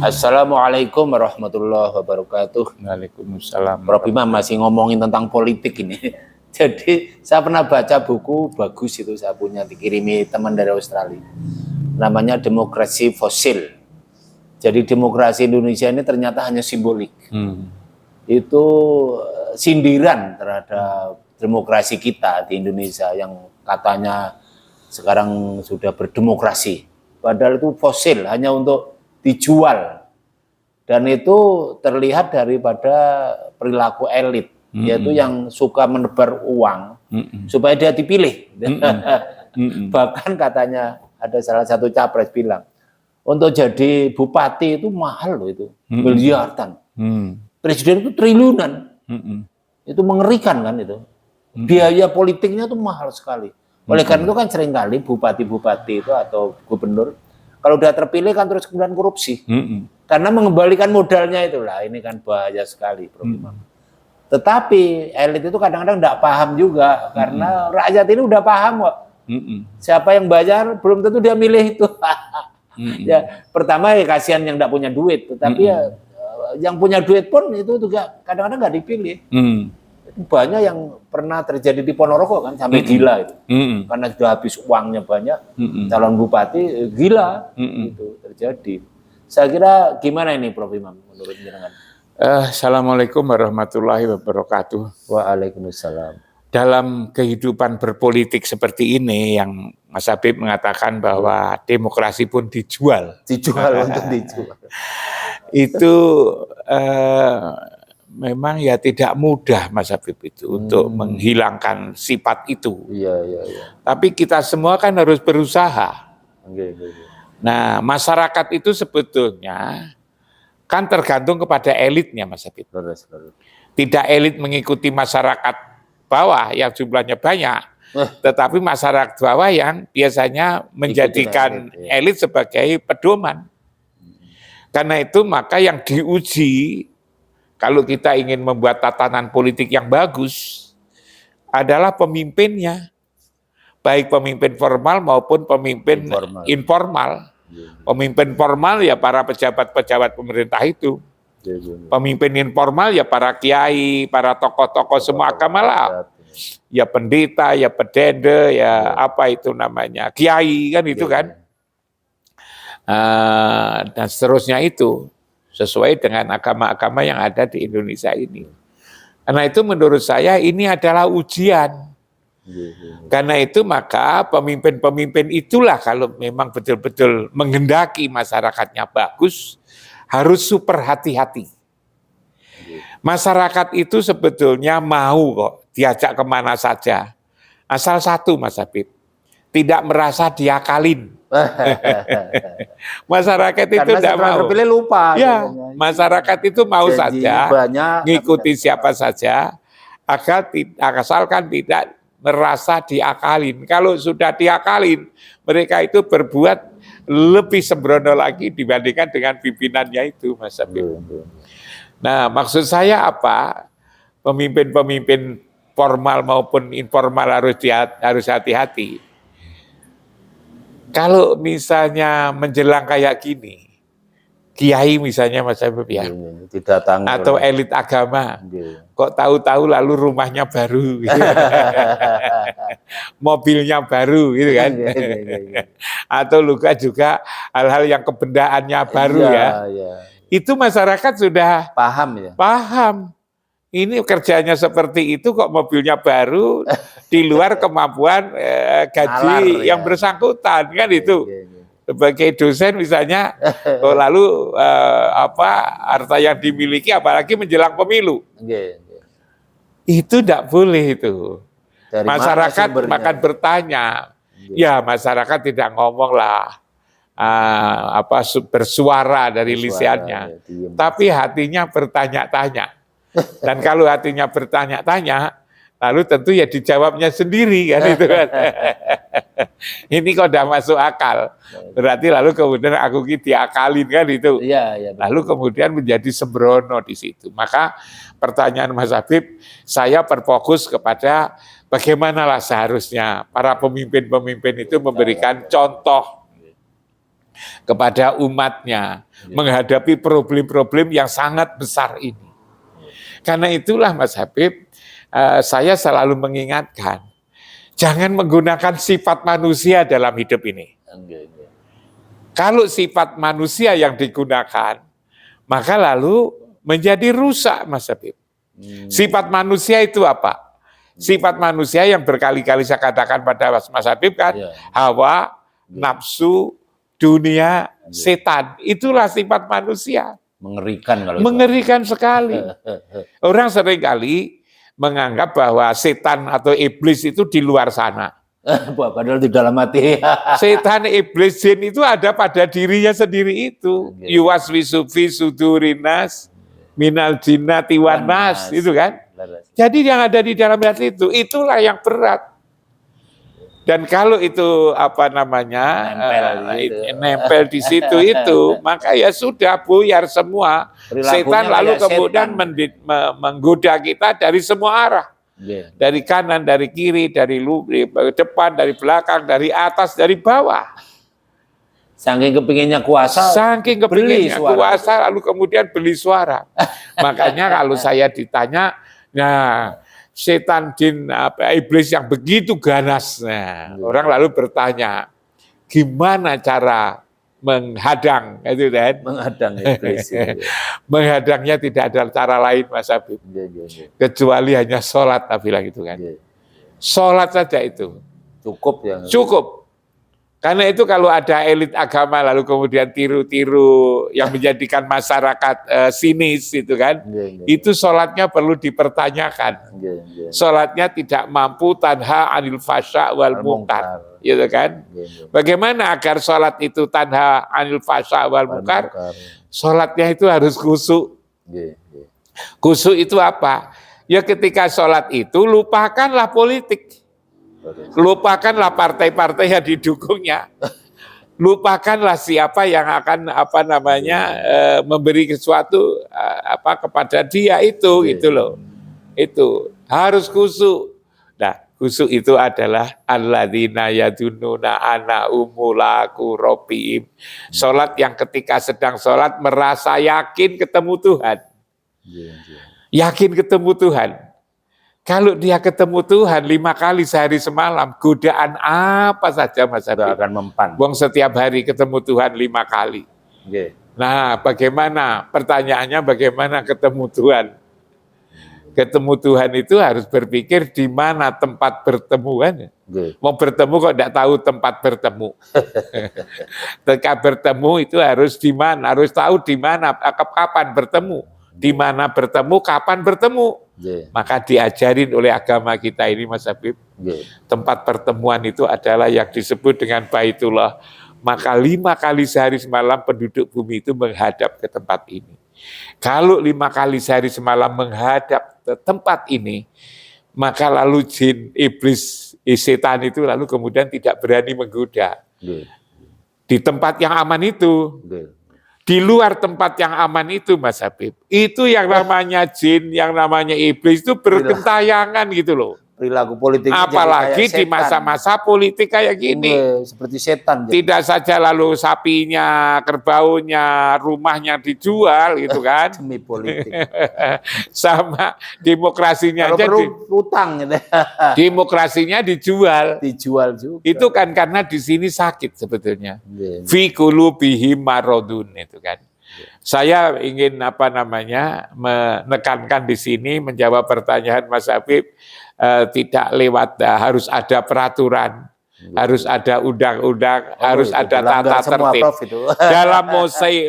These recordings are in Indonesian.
Assalamualaikum warahmatullahi wabarakatuh. Waalaikumsalam. Prof. Imam masih ngomongin tentang politik ini. Jadi saya pernah baca buku bagus itu, saya punya, dikirimi teman dari Australia. Namanya Demokrasi Fosil. Jadi demokrasi Indonesia ini ternyata hanya simbolik. Itu sindiran terhadap demokrasi kita di Indonesia yang katanya sekarang sudah berdemokrasi. Padahal itu fosil, hanya untuk dijual, dan itu terlihat daripada perilaku elit, yaitu yang suka menebar uang supaya dia dipilih. Bahkan katanya ada salah satu capres bilang, untuk jadi bupati itu mahal loh, itu miliaran, presiden itu triliunan, itu mengerikan kan itu, biaya politiknya itu mahal sekali. Oleh karena itu kan seringkali bupati-bupati itu atau gubernur kalau udah terpilih kan terus kemudian korupsi. Karena mengembalikan modalnya itulah, ini kan bahaya sekali, Prof. Imam. Tetapi elit itu kadang-kadang tidak paham juga, karena rakyat ini udah paham kok. Siapa yang bayar belum tentu dia milih itu. Ya, pertama ya kasihan yang tidak punya duit, tetapi ya yang punya duit pun itu juga kadang-kadang nggak dipilih. Banyak yang pernah terjadi di Ponorogo kan, sampai gila itu, karena sudah habis uangnya banyak, calon bupati gila, itu terjadi. Saya kira gimana ini, Prof. Imam, menurut jenengan? Assalamualaikum warahmatullahi wabarakatuh. Waalaikumsalam. Dalam kehidupan berpolitik seperti ini, yang Mas Habib mengatakan bahwa demokrasi pun dijual. Dijual untuk dijual. Itu memang ya tidak mudah, Mas Habib, itu untuk menghilangkan sifat itu. Iya. Tapi kita semua kan harus berusaha. Nah, masyarakat itu sebetulnya kan tergantung kepada elitnya, Mas Habib. Tidak elit mengikuti masyarakat bawah yang jumlahnya banyak, tetapi masyarakat bawah yang biasanya menjadikan elit sebagai pedoman. Karena itu maka yang diuji kalau kita ingin membuat tatanan politik yang bagus adalah pemimpinnya, baik pemimpin formal maupun pemimpin informal. Pemimpin formal ya para pejabat-pejabat pemerintah itu. Pemimpin informal ya para kiai, para tokoh-tokoh semua agama lah. Ya pendeta, ya pedende, ya apa itu namanya, kiai kan itu kan. Dan seterusnya itu sesuai dengan agama-agama yang ada di Indonesia ini. Karena itu menurut saya ini adalah ujian. Karena itu maka pemimpin-pemimpin itulah kalau memang betul-betul menghendaki masyarakatnya bagus, harus super hati-hati. Masyarakat itu sebetulnya mau kok diajak kemana saja. Asal satu, Mas Habib, tidak merasa diakalin. Masyarakat itu tidak mau. Terpilih lupa. Ya, masyarakat itu mau saja ngikuti siapa saja, asalkan tidak merasa diakalin. Kalau sudah diakalin, mereka itu berbuat lebih sembrono lagi dibandingkan dengan pimpinannya itu, Mas Habib. Nah, maksud saya apa? Pemimpin-pemimpin formal maupun informal harus hati-hati. Kalau misalnya menjelang kayak gini, kiai misalnya, Mas Habib ya, atau elit agama, kok tahu-tahu lalu rumahnya baru, gitu. Mobilnya baru, gitu kan? Atau juga hal-hal yang kebendaannya baru ya. Itu masyarakat sudah paham ya. Paham. Ini kerjanya seperti itu kok mobilnya baru, di luar kemampuan gaji yang bersangkutan kan itu. Sebagai dosen misalnya, lalu harta yang dimiliki apalagi menjelang pemilu. Itu tidak boleh itu. Dari masyarakat akan bertanya. Ya, masyarakat tidak ngomong lah bersuara dari lisannya, tapi hatinya bertanya-tanya. Dan kalau hatinya bertanya-tanya, lalu tentu ya dijawabnya sendiri kan itu kan. Ini kok udah masuk akal, berarti lalu kemudian aku diakalin kan itu. Lalu kemudian menjadi sembrono di situ. Maka pertanyaan Mas Habib, saya berfokus kepada bagaimanlah seharusnya para pemimpin-pemimpin itu memberikan contoh kepada umatnya menghadapi problem-problem yang sangat besar ini. Karena itulah Mas Habib, saya selalu mengingatkan, jangan menggunakan sifat manusia dalam hidup ini. Kalau sifat manusia yang digunakan, maka lalu menjadi rusak Mas Habib. Sifat manusia itu apa? Sifat manusia yang berkali-kali saya katakan pada Mas Habib kan, hawa, nafsu, dunia, setan. Itulah sifat manusia. Mengerikan kalau mengerikan sekali. Orang seringkali menganggap bahwa setan atau iblis itu di luar sana. Padahal di dalam hati. Setan, iblis, jin itu ada pada dirinya sendiri itu. Yuwaswisu fi sudurinas minal jinnati wan nas, itu kan. Jadi yang ada di dalam hati itu, itulah yang berat. Dan kalau itu nempel di situ itu, maka ya sudah buyar semua. Setan lalu kemudian menggoda kita dari semua arah. Dari kanan, dari kiri, dari depan, dari belakang, dari atas, dari bawah. Saking kepinginnya kuasa, kuasa, lalu kemudian beli suara. Makanya kalau saya ditanya, nah setan, jin, iblis yang begitu ganas, nah, orang lalu bertanya, gimana cara menghadang itu kan? Menghadang iblis. Menghadangnya tidak ada cara lain Mas Habib. Kecuali hanya sholat, tak bilang itu kan. Sholat saja itu. Cukup ya. Cukup. Karena itu kalau ada elit agama lalu kemudian tiru-tiru yang menjadikan masyarakat sinis itu kan, itu sholatnya perlu dipertanyakan. Sholatnya tidak mampu tanha anil fasya wal munkar, gitu kan? Bagaimana agar sholat itu tanha anil fasya wal munkar? Sholatnya itu harus khusyuk. Khusyuk itu apa? Ya ketika sholat itu lupakanlah politik. Lupakanlah partai-partai yang didukungnya. Lupakanlah siapa yang akan memberi sesuatu kepada dia itu gitu loh. Itu harus khusyuk. Nah, khusyuk itu adalah alladzina yadununa ana umulaku robbiim. Salat yang ketika sedang salat merasa yakin ketemu Tuhan. Yakin ketemu Tuhan. Kalau dia ketemu Tuhan 5 kali sehari semalam, godaan apa saja Mas Habib akan mempan. Wong setiap hari ketemu Tuhan 5 kali. Nah, bagaimana? Pertanyaannya bagaimana ketemu Tuhan? Ketemu Tuhan itu harus berpikir di mana tempat bertemuan. Mau bertemu kok tidak tahu tempat bertemu. Ketika bertemu itu harus di mana? Harus tahu di mana, kapan bertemu. Di mana bertemu, kapan bertemu. Maka diajarin oleh agama kita ini Mas Habib, tempat pertemuan itu adalah yang disebut dengan Baitullah. Maka 5 kali sehari semalam penduduk bumi itu menghadap ke tempat ini. Kalau 5 kali sehari semalam menghadap ke tempat ini, maka lalu jin, iblis, setan itu lalu kemudian tidak berani menggoda. Di tempat yang aman itu. Di luar tempat yang aman itu Mas Habib, itu yang namanya jin, yang namanya iblis itu bergentayangan gitu loh. Perilaku politik. Apalagi di masa-masa politik kayak gini. Seperti setan. Tidak saja lalu sapinya, kerbaunya, rumahnya dijual gitu kan. Demi politik. Sama demokrasinya aja. Utang. Demokrasinya dijual. Dijual juga. Itu kan karena di sini sakit sebetulnya. Fi qulubihim maradun itu kan. Saya ingin menekankan di sini menjawab pertanyaan Mas Habib, tidak lewat harus ada peraturan, harus ada undang-undang, harus ada tata tertib. Dalam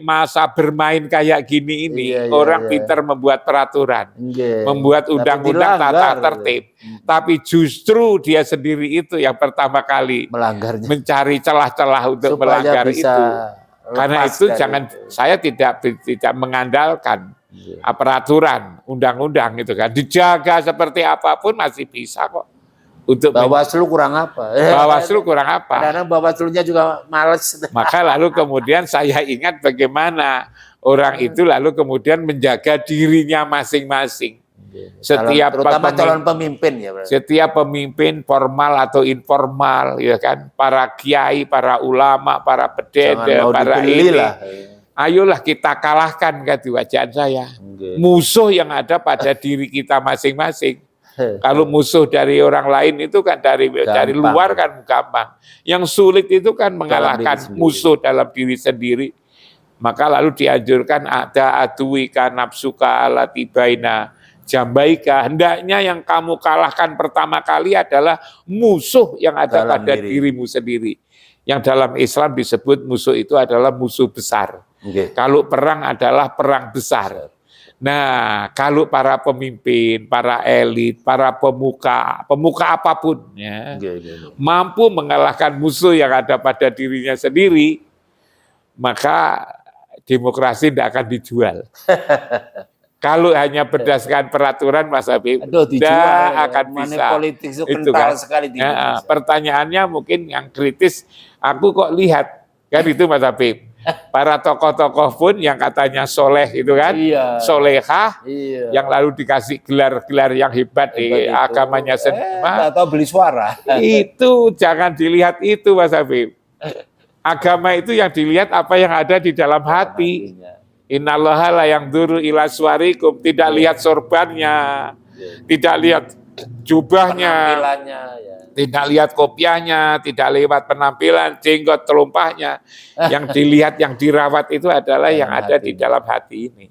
masa bermain kayak gini ini, orang pintar membuat peraturan, membuat undang-undang tata tertib. Tapi justru dia sendiri itu yang pertama kali melanggarnya, mencari celah-celah untuk melanggar itu. Karena itu saya tidak mengandalkan peraturan, undang-undang itu kan. Dijaga seperti apapun masih bisa kok. Untuk Bawaslu kurang apa? Bawaslu kurang apa? Karena Bawaslunya juga males. Maka lalu kemudian saya ingat bagaimana orang itu lalu kemudian menjaga dirinya masing-masing. Setiap terutama calon pemimpin ya. Berarti. Setiap pemimpin formal atau informal, ya kan, para kiai, para ulama, para pendeta, para ini, ayolah kita kalahkan, kata bacaan saya. Musuh yang ada pada diri kita masing-masing. Kalau musuh dari orang lain itu kan dari luar kan gampang. Yang sulit itu kan mengalahkan musuh dalam diri sendiri. Maka lalu dianjurkan ada aduwika nafsuka alati baina jambaika. Hendaknya yang kamu kalahkan pertama kali adalah musuh yang ada dalam pada dirimu sendiri. Yang dalam Islam disebut musuh itu adalah musuh besar. Kalau perang adalah perang besar. Nah, kalau para pemimpin, para elit, para pemuka apapun ya, mampu mengalahkan musuh yang ada pada dirinya sendiri, maka demokrasi tidak akan dijual. Kalau hanya berdasarkan peraturan, Mas Habib, tidak akan bisa. Politik itu kan sekali pertanyaannya mungkin yang kritis, aku kok lihat, kan itu Mas Habib. Para tokoh-tokoh pun yang katanya soleh itu kan, solehah, yang lalu dikasih gelar-gelar yang hebat di agamanya sendiri. Atau beli suara. Itu jangan dilihat itu Mas Habib. Agama itu yang dilihat apa yang ada di dalam hati. Innallaha la yanzuru ila suwarikum, tidak lihat sorbannya, tidak lihat jubahnya, tidak lihat kopiahnya, tidak lihat penampilan, jenggot, telumpahnya. Yang dilihat, yang dirawat itu adalah yang ada di dalam hati ini.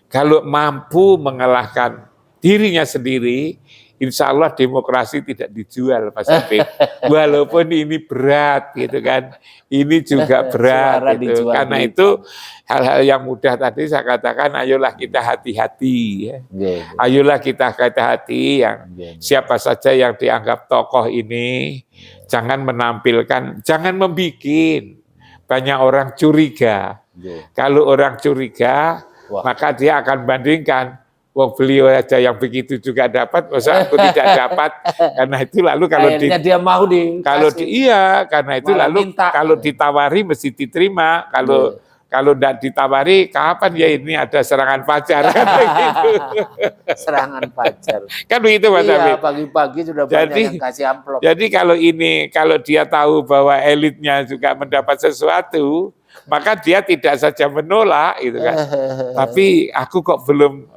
Kalau mampu mengalahkan dirinya sendiri, insya Allah demokrasi tidak dijual, Mas Habib. Walaupun ini berat, gitu kan. Ini juga berat, gitu. Karena itu hal-hal yang mudah tadi saya katakan, ayolah kita hati-hati. Ya. Ayolah kita hati-hati, yang siapa saja yang dianggap tokoh ini, jangan menampilkan, jangan membikin banyak orang curiga. Kalau orang curiga, maka dia akan bandingkan, wong beliau aja yang begitu juga dapat, masa aku tidak dapat? Karena itu lalu kalau dia mau karena itu lalu minta. Kalau ditawari mesti diterima, kalau tidak ditawari, kapan ya ini ada serangan fajar? Gitu. Serangan fajar. Kan begitu Mas Habib. Pagi-pagi sudah banyak yang kasih amplop. Jadi kalau dia tahu bahwa elitnya juga mendapat sesuatu, maka dia tidak saja menolak, gitu kan. Tapi aku kok belum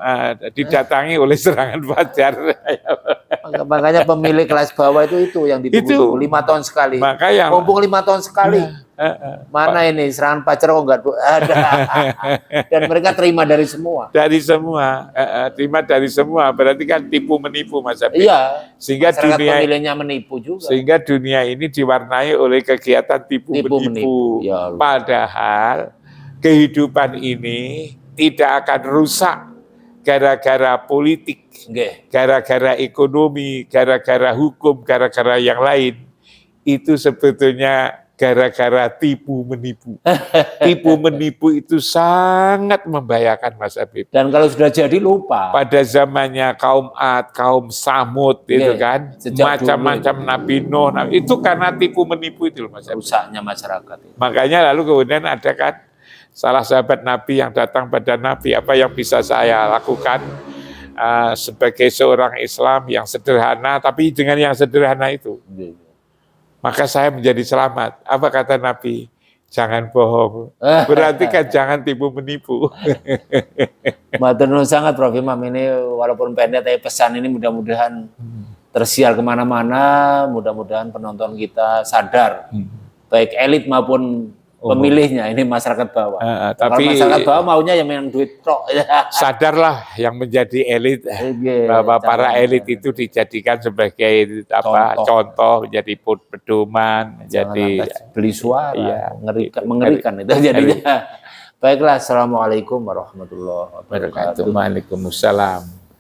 didatangi oleh serangan fajar. Makanya pemilih kelas bawah itu yang ditunggu 5 tahun sekali. Mumpung 5 tahun sekali. Mana ini serangan fajar kok enggak ada. Dan mereka terima dari semua. Terima dari semua. Berarti kan tipu menipu Mas Habib. Iya. Sehingga pemilihnya menipu juga. Sehingga dunia ini diwarnai oleh kegiatan tipu menipu. Ya, padahal kehidupan ini tidak akan rusak gara-gara politik, gara-gara ekonomi, gara-gara hukum, gara-gara yang lain. Itu sebetulnya gara-gara tipu menipu. Tipu menipu itu sangat membahayakan Mas Habib. Dan kalau sudah jadi lupa. Pada zamannya kaum Ad, kaum Samud itu kan, macam-macam Nabi Nuh, itu karena tipu menipu itu Mas Habib. Rusaknya masyarakat. Makanya lalu kemudian ada kan salah sahabat Nabi yang datang pada Nabi, apa yang bisa saya lakukan sebagai seorang Islam yang sederhana, tapi dengan yang sederhana itu. Maka saya menjadi selamat. Apa kata Nabi? Jangan bohong. Berarti kan jangan tipu menipu. Matur nuwun sangat Prof Imam, ini walaupun pendek tapi pesan ini mudah-mudahan tersiar kemana-mana. Mudah-mudahan penonton kita sadar, baik elit maupun pemilihnya, ini masyarakat bawah. Tapi kalau masyarakat bawah maunya yang main duit tok. Sadarlah yang menjadi elit, bahwa para elit itu dijadikan sebagai contoh, menjadi pedoman, menjadi beli suara, mengerikan itu jadinya. Baiklah, assalamualaikum warahmatullahi wabarakatuh. Waalaikumsalam.